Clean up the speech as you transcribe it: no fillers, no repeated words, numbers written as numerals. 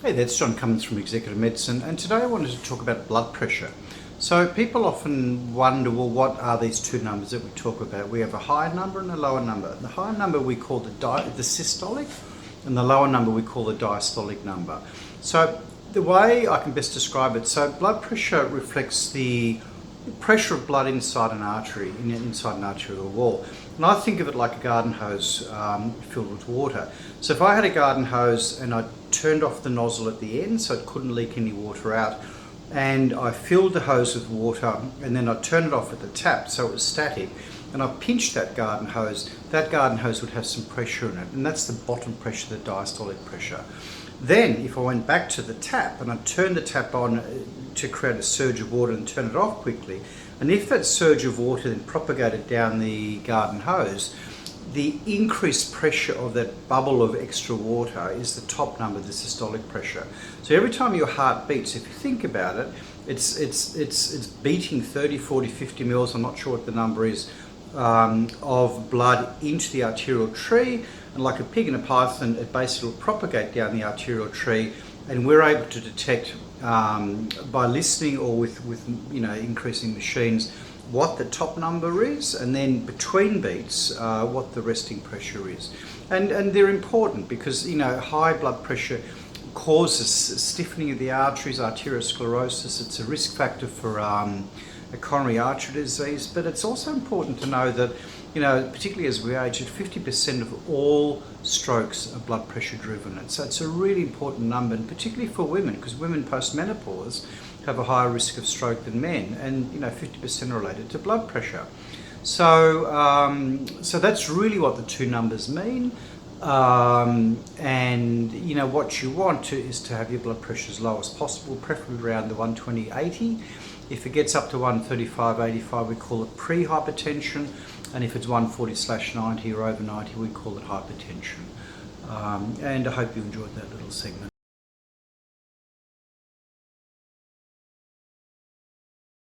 Hey there, it's John Cummins from Executive Medicine, and today I wanted to talk about blood pressure. So people often wonder, well, what are these two numbers that we talk about? We have a higher number and a lower number. The higher number we call the systolic, and the lower number we call the diastolic number. So the way I can best describe it, so blood pressure reflects the pressure of blood inside an artery, inside an arterial wall. And I think of it like a garden hose filled with water. So if I had a garden hose and I turned off the nozzle at the end so it couldn't leak any water out, and I filled the hose with water and then I turned it off at the tap so it was static, and I pinched that garden hose would have some pressure in it, and that's the bottom pressure, the diastolic pressure. Then if I went back to the tap and I turned the tap on to create a surge of water and turn it off quickly, and if that surge of water then propagated down the garden hose, the increased pressure of that bubble of extra water is the top number, the systolic pressure. So every time your heart beats, if you think about it, it's beating 30, 40, 50 mils, I'm not sure what the number is, of blood into the arterial tree, and like a pig in a python, it basically will propagate down the arterial tree, and we're able to detect by listening or with increasing machines what the top number is, and then between beats what the resting pressure is. And they're important because high blood pressure causes stiffening of the arteries, arteriosclerosis. It's a risk factor for a coronary artery disease, but it's also important to know that particularly as we age, 50% of all strokes are blood pressure driven. And so it's a really important number, and particularly for women, because women post-menopause have a higher risk of stroke than men, and 50% related to blood pressure. So that's really what the two numbers mean. And what you want is to have your blood pressure as low as possible, preferably around the 120/80. If it gets up to 135/85, we call it pre-hypertension, and if it's 140/90 or over 90, we call it hypertension. And I hope you enjoyed that little segment.